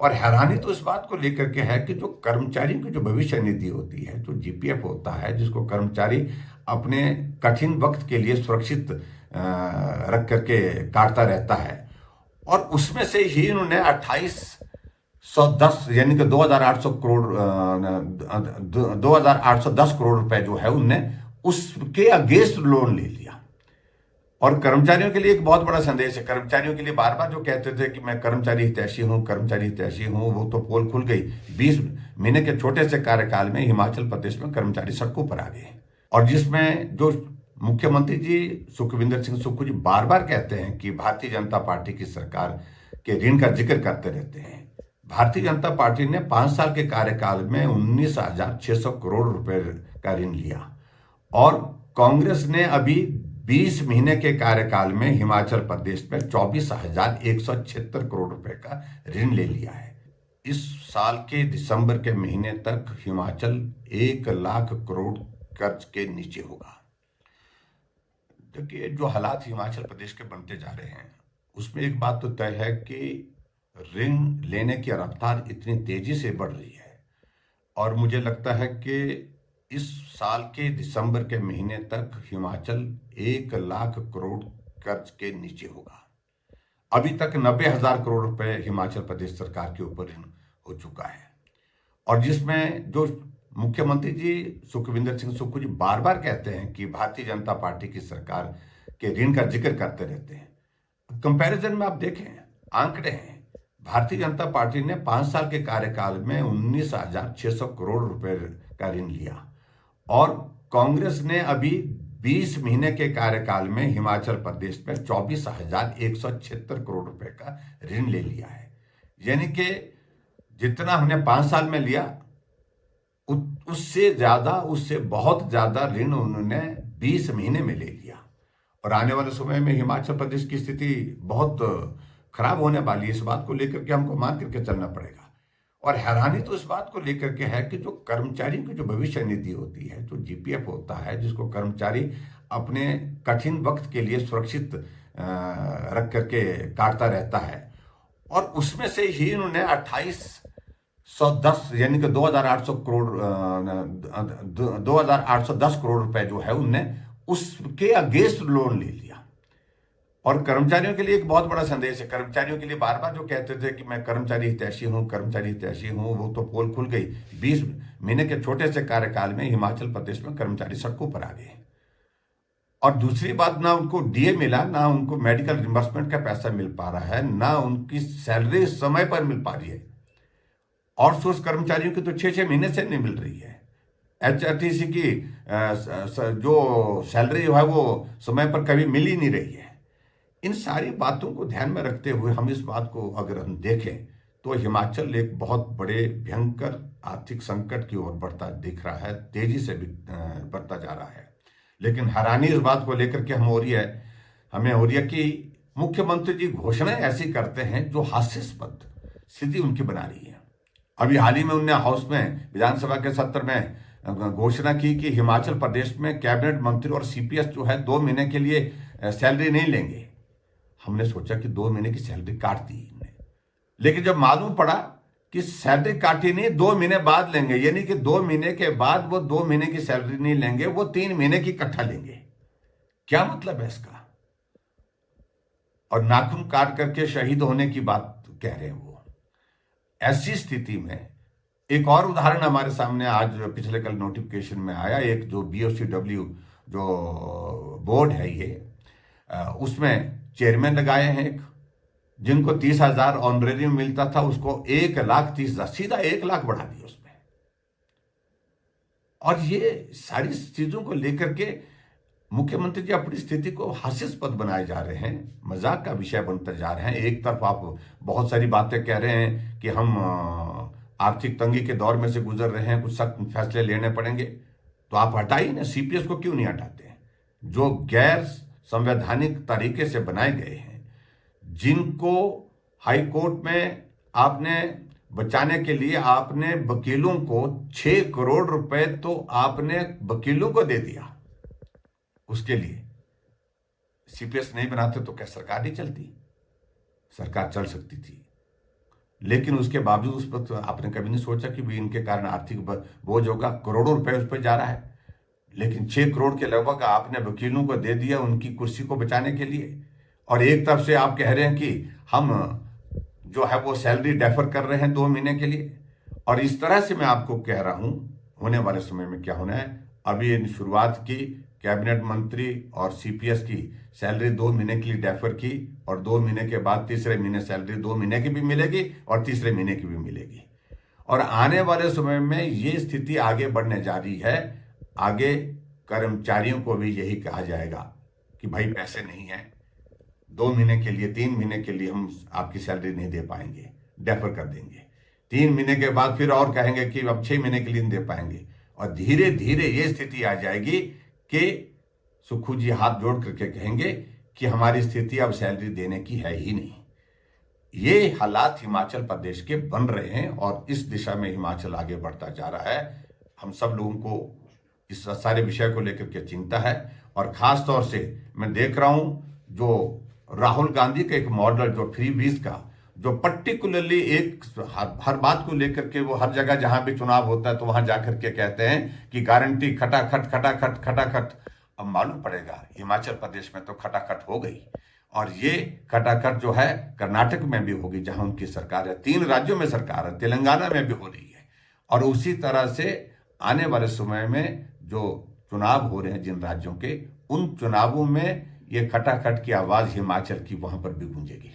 और हैरानी तो इस बात को लेकर के है कि जो कर्मचारियों की जो भविष्य निधि होती है, जो जीपीएफ होता है, जिसको कर्मचारी अपने कठिन वक्त के लिए सुरक्षित रख करके काटता रहता है, और उसमें से ही इन्होंने 2810 यानी कि 2810 करोड़ रुपए जो है उनने उसके अगेंस्ट लोन ले लिया। और कर्मचारियों के लिए एक बहुत बड़ा संदेश है। कर्मचारियों के लिए बार बार जो कहते थे कि मैं कर्मचारी हितैषी हूं, कर्मचारी हितैषी हूं, वो तो पोल खुल गई। 20 महीने के छोटे से कार्यकाल में हिमाचल प्रदेश में कर्मचारी सड़कों पर आ गए, और जिसमें जो मुख्यमंत्री जी सुखविंदर सिंह सुक्खू जी बार बार कहते हैं कि भारतीय जनता पार्टी की सरकार के ऋण का जिक्र करते रहते हैं। भारतीय जनता पार्टी ने 5 साल के कार्यकाल में 19,600 करोड़ रुपए का ऋण लिया, और कांग्रेस ने अभी 20 महीने के कार्यकाल में हिमाचल प्रदेश में 24,176 करोड़ रुपए का ऋण ले लिया है। इस साल के दिसंबर के महीने तक हिमाचल 1 लाख करोड़ कर्ज के नीचे होगा। देखिए, जो हालात हिमाचल प्रदेश के बनते जा रहे हैं उसमें एक बात तो तय है कि ऋण लेने की रफ्तार इतनी तेजी से बढ़ रही है, और मुझे लगता है कि इस साल के दिसंबर के महीने तक हिमाचल 1 लाख करोड़ कर्ज के नीचे होगा। अभी तक 90,000 करोड़ रुपए हिमाचल प्रदेश सरकार के ऊपर ऋण हो चुका है, और जिसमें जो मुख्यमंत्री जी सुखविंदर सिंह सुक्खू जी बार बार कहते हैं कि भारतीय जनता पार्टी की सरकार के ऋण का जिक्र करते रहते हैं। कंपैरिजन में आप देखें, आंकड़े हैं, भारतीय जनता पार्टी ने 5 साल के कार्यकाल में 19,600 करोड़ रुपए का ऋण लिया, और कांग्रेस ने अभी 20 महीने के कार्यकाल में हिमाचल प्रदेश में 24,176 करोड़ रुपए का ऋण ले लिया है। यानी कि जितना हमने 5 साल में लिया उससे ज्यादा, उससे बहुत ज्यादा ऋण उन्होंने 20 महीने में ले लिया। और आने वाले समय में हिमाचल प्रदेश की स्थिति बहुत खराब होने वाली है। इस बात को लेकर के हमको मान करके चलना पड़ेगा। और हैरानी तो इस बात को लेकर के है कि जो कर्मचारियों की जो भविष्य निधि होती है, जो जीपीएफ होता है, जिसको कर्मचारी अपने कठिन वक्त के लिए सुरक्षित रख करके काटता रहता है, और उसमें से ही इन्होंने 2810 यानी कि 2,810 करोड़ रुपए जो है उनने उसके अगेंस्ट लोन ले लिया। और कर्मचारियों के लिए एक बहुत बड़ा संदेश है। कर्मचारियों के लिए बार बार जो कहते थे कि मैं कर्मचारी हितैषी हूं, कर्मचारी हितैषी हूं, वो तो पोल खुल गई। 20 महीने के छोटे से कार्यकाल में हिमाचल प्रदेश में कर्मचारी सड़कों पर आ गए। और दूसरी बात, ना उनको डीए मिला, ना उनको मेडिकल रिम्बर्समेंट का पैसा मिल पा रहा है, ना उनकी सैलरी समय पर मिल पा रही है। आउटसोर्स कर्मचारियों की तो 6-6 महीने से नहीं मिल रही है। एचआरटीसी की जो सैलरी है वो समय पर कभी मिल ही नहीं रही है। इन सारी बातों को ध्यान में रखते हुए हम इस बात को अगर हम देखें तो हिमाचल एक बहुत बड़े भयंकर आर्थिक संकट की ओर बढ़ता दिख रहा है, तेजी से बढ़ता जा रहा है। लेकिन हैरानी इस बात को लेकर के हमें हो रही है कि मुख्यमंत्री जी घोषणाएं ऐसी करते हैं जो हास्यास्पद स्थिति उनकी बना रही है। अभी हाल ही में उन्होंने हाउस में विधानसभा के सत्र में घोषणा की कि हिमाचल प्रदेश में कैबिनेट मंत्री और सीपीएस जो है 2 महीने के लिए सैलरी नहीं लेंगे। हमने सोचा कि 2 महीने की सैलरी काट दी इन्होंने, लेकिन जब मालूम पड़ा कि सैलरी काटी नहीं, 2 महीने बाद लेंगे, यानी कि 2 महीने के बाद वो 2 महीने की सैलरी नहीं लेंगे, वो 3 महीने की इकट्ठा लेंगे। क्या मतलब है इसका? और नाखून काट करके शहीद होने की बात कह रहे हैं वो। ऐसी स्थिति में एक और उदाहरण हमारे सामने आज पिछले कल नोटिफिकेशन में आया। एक जो बीओसीडब्ल्यू जो बोर्ड है ये, उसमें चेयरमैन लगाए हैं एक, जिनको 30,000 ऑनरेरियम मिलता था उसको 1,30,000 सीधा 1 लाख बढ़ा दिया उसमें। और ये सारी चीजों को लेकर के मुख्यमंत्री जी अपनी स्थिति को हास्यास्पद बनाए जा रहे हैं, मजाक का विषय बनते जा रहे हैं। एक तरफ आप बहुत सारी बातें कह रहे हैं कि हम आर्थिक तंगी के दौर में से गुजर रहे हैं, कुछ सख्त फैसले लेने पड़ेंगे, तो आप हटाइए ना, सीपीएस को क्यों नहीं हटाते? जो गैर संवैधानिक तरीके से बनाए गए हैं, जिनको हाई कोर्ट में आपने बचाने के लिए आपने वकीलों को 6 करोड़ रुपए तो आपने वकीलों को दे दिया। उसके लिए सीपीएस नहीं बनाते तो क्या सरकार नहीं चलती? सरकार चल सकती थी। लेकिन उसके बावजूद उस पर तो आपने कभी नहीं सोचा कि भी इनके कारण आर्थिक बोझ होगा, करोड़ों रुपए उस पर जा रहा है। लेकिन 6 करोड़ के लगभग आपने वकीलों को दे दिया उनकी कुर्सी को बचाने के लिए, और एक तरफ से आप कह रहे हैं कि हम जो है वो सैलरी डेफर कर रहे हैं 2 महीने के लिए। और इस तरह से मैं आपको कह रहा हूं होने वाले समय में क्या होना है। अभी इन शुरुआत की कैबिनेट मंत्री और सीपीएस की सैलरी 2 महीने के लिए डेफर की, और 2 महीने के बाद तीसरे महीने सैलरी 2 महीने की भी मिलेगी और तीसरे महीने की भी मिलेगी। और आने वाले समय में ये स्थिति आगे बढ़ने जा रही है। आगे कर्मचारियों को भी यही कहा जाएगा कि भाई पैसे नहीं है, 2 महीने के लिए 3 महीने के लिए हम आपकी सैलरी नहीं दे पाएंगे, डेफर कर देंगे। 3 महीने के बाद फिर और कहेंगे कि अब 6 महीने के लिए नहीं दे पाएंगे, और धीरे धीरे ये स्थिति आ जाएगी कि सुखू जी हाथ जोड़ करके कहेंगे कि हमारी स्थिति अब सैलरी देने की है ही नहीं। ये हालात हिमाचल प्रदेश के बन रहे हैं और इस दिशा में हिमाचल आगे बढ़ता जा रहा है। हम सब लोगों को इस सारे विषय को लेकर के चिंता है, और खास तौर से मैं देख रहा हूं जो राहुल गांधी का एक मॉडल जो फ्री बीज का, जो पर्टिकुलरली एक हर बात को लेकर के वो हर जगह जहां भी चुनाव होता है तो वहां जाकर के कहते हैं कि गारंटी खटाखट खटाखट खटाखट। अब मालूम पड़ेगा हिमाचल प्रदेश में तो खटाखट हो गई, और ये खटाखट जो है कर्नाटक में भी होगी जहां उनकी सरकार है, 3 राज्यों में सरकार है, तेलंगाना में भी हो रही है। और उसी तरह से आने वाले समय में जो चुनाव हो रहे हैं जिन राज्यों के, उन चुनावों में ये खटाखट की आवाज हिमाचल की वहां पर भी गूंजेगी।